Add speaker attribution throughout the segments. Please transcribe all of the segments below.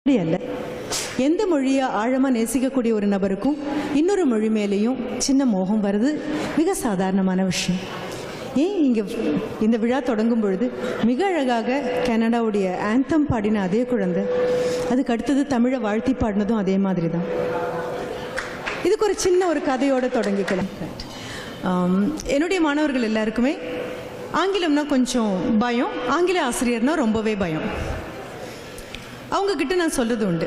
Speaker 1: அல்ல. எந்த மொழியை ஆழமாக நேசிக்கக்கூடிய ஒரு நபருக்கும் இன்னொரு மொழி மேலேயும் சின்ன மோகம் வருது மிக சாதாரணமான விஷயம். ஏன் இங்கே இந்த விழா தொடங்கும் பொழுது மிக அழகாக கனடாவுடைய ஆந்தம் பாடின அதே குழந்தை, அதுக்கு அடுத்தது தமிழை வாழ்த்தி பாடினதும் அதே மாதிரி தான். இதுக்கு ஒரு சின்ன ஒரு கதையோடு தொடங்கிக்கலாம். என்னுடைய மாணவர்கள் எல்லாருக்குமே ஆங்கிலம்னா கொஞ்சம் பயம், ஆங்கில ஆசிரியர்னா ரொம்பவே பயம். அவங்கக்கிட்ட நான் சொல்கிறது உண்டு.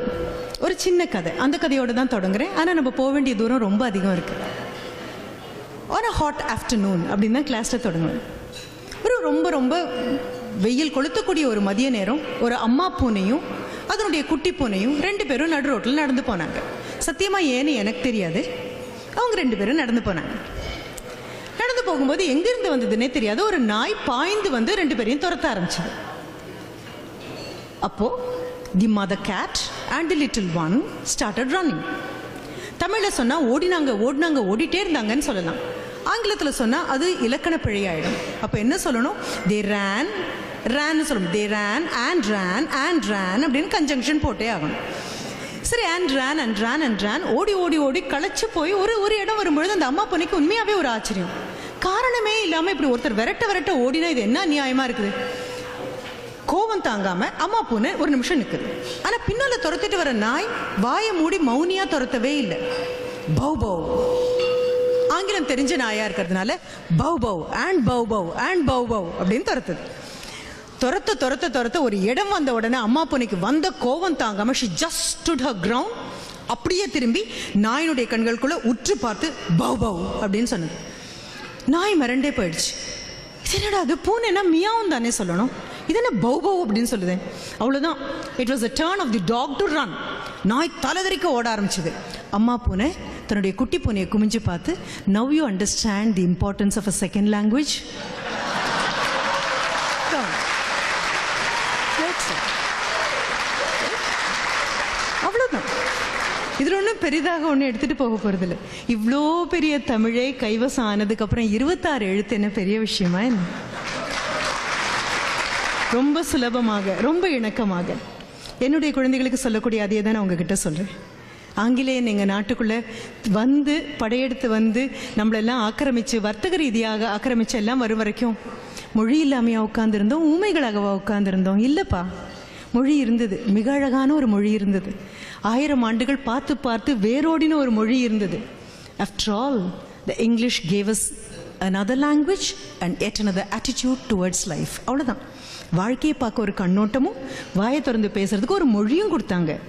Speaker 1: ஒரு சின்ன கதை, அந்த கதையோடு தான் தொடங்குறேன். ஆனால் நம்ம போக வேண்டிய தூரம் ரொம்ப அதிகம் இருக்குது. ஆன் அ ஹாட் ஆஃப்டர்நூன் அப்படின்னு தான் கிளாஸில் தொடங்குவேன். ரொம்ப ரொம்ப வெயில் கொளுத்தக்கூடிய ஒரு மதிய நேரம், ஒரு அம்மா பூனையும் அதனுடைய குட்டி பூனையும் 2 பேரும் நடு ரோட்டில் நடந்து போனாங்க. சத்தியமாக ஏன்னு எனக்கு தெரியாது. அவங்க 2 பேரும் நடந்து போனாங்க. நடந்து போகும்போது எங்கேருந்து வந்ததுன்னே தெரியாது, ஒரு நாய் பாய்ந்து வந்து 2 பேரையும் துரத்த ஆரம்பிச்சது. அப்போது the mother cat and the little one started running. தமிழில் சொன்னால் ஓடினாங்க ஓடிட்டே இருந்தாங்கன்னு சொல்லலாம். ஆங்கிலத்தில் சொன்னால் அது இலக்கண பிழையாயிடும். அப்போ என்ன சொல்லணும்? தே ரேன்னு சொல்லணும். தே ரேன் அண்ட் ரேன் அப்படின்னு கன்ஜங்ஷன் போட்டே ஆகணும். சரி, அண்ட் ரேன் ஓடி களைச்சு போய் ஒரு இடம் வரும்பொழுது அந்த அம்மா பொண்ணுக்கு உண்மையாகவே ஒரு ஆச்சரியம். காரணமே இல்லாமல் இப்படி ஒருத்தர் விரட்ட ஓடினா இது என்ன நியாயமாக இருக்குது? கோபம் தாங்காம அம்மா பூனை ஒரு நிமிஷம் நிற்குது. ஆனால் பின்னால் துரத்திட்டு வர நாய் வாயை மூடி மௌனியாக துரத்தவே இல்லை. பவ் பவ், ஆங்கிலம் தெரிஞ்ச நாயா இருக்கிறதுனால பவ் பவ் அப்படின்னு துரத்துது. ஒரு இடம் வந்த உடனே அம்மா பூனைக்கு வந்த கோபம் தாங்காம she just stood her ground. அப்படியே திரும்பி நாயினுடைய கண்களுக்குள்ள உற்று பார்த்து பவ் பவ் அப்படின்னு சொன்னது. நாய் மிரண்டே போயிடுச்சு. என்னடா அது, பூனைனா மியாவும் தானே சொல்லணும், இது என்ன பவ் பவ் அப்படின்னு சொல்லுதேன். அவ்வளோதான். It was the turn of the dog to run. நாய் தலைதறிக்க ஓட ஆரம்பிச்சது. அம்மா பூனை தன்னுடைய குட்டி பூனையை குமிஞ்சு பார்த்து, now you understand the importance of a second language. அவ்வளோதான். இதில் ஒன்றும் பெரிதாக ஒன்றும் எடுத்துகிட்டு போக போகிறதில்ல. இவ்வளோ பெரிய தமிழை கைவசம் ஆனதுக்கப்புறம் 26 எழுத்து என்ன பெரிய விஷயமா என்ன? ரொம்ப சுலபமாக, ரொம்ப இணக்கமாக என்னுடைய குழந்தைகளுக்கு சொல்லக்கூடிய அதே தான் நான் உங்ககிட்ட சொல்கிறேன். ஆங்கிலேயன் எங்கள் நாட்டுக்குள்ளே வந்து படையெடுத்து வந்து நம்மளெல்லாம் ஆக்கிரமித்து, வர்த்தக ரீதியாக ஆக்கிரமித்து எல்லாம் வரும் வரைக்கும் மொழி இல்லாமையாக உட்காந்துருந்தோம், ஊமைகளாகவா உட்காந்துருந்தோம்? இல்லைப்பா, மொழி இருந்தது. மிக அழகான ஒரு மொழி இருந்தது. 1000 ஆண்டுகள் பார்த்து வேரோடின ஒரு மொழி இருந்தது. After all, the English gave us another language and yet another attitude towards life. அவ்வளோதான். வாழ்க்கையை பார்க்க ஒரு கண்ணோட்டமும் வாயை திறந்து பேசுறதுக்கு ஒரு மொழியும் கொடுத்தாங்க.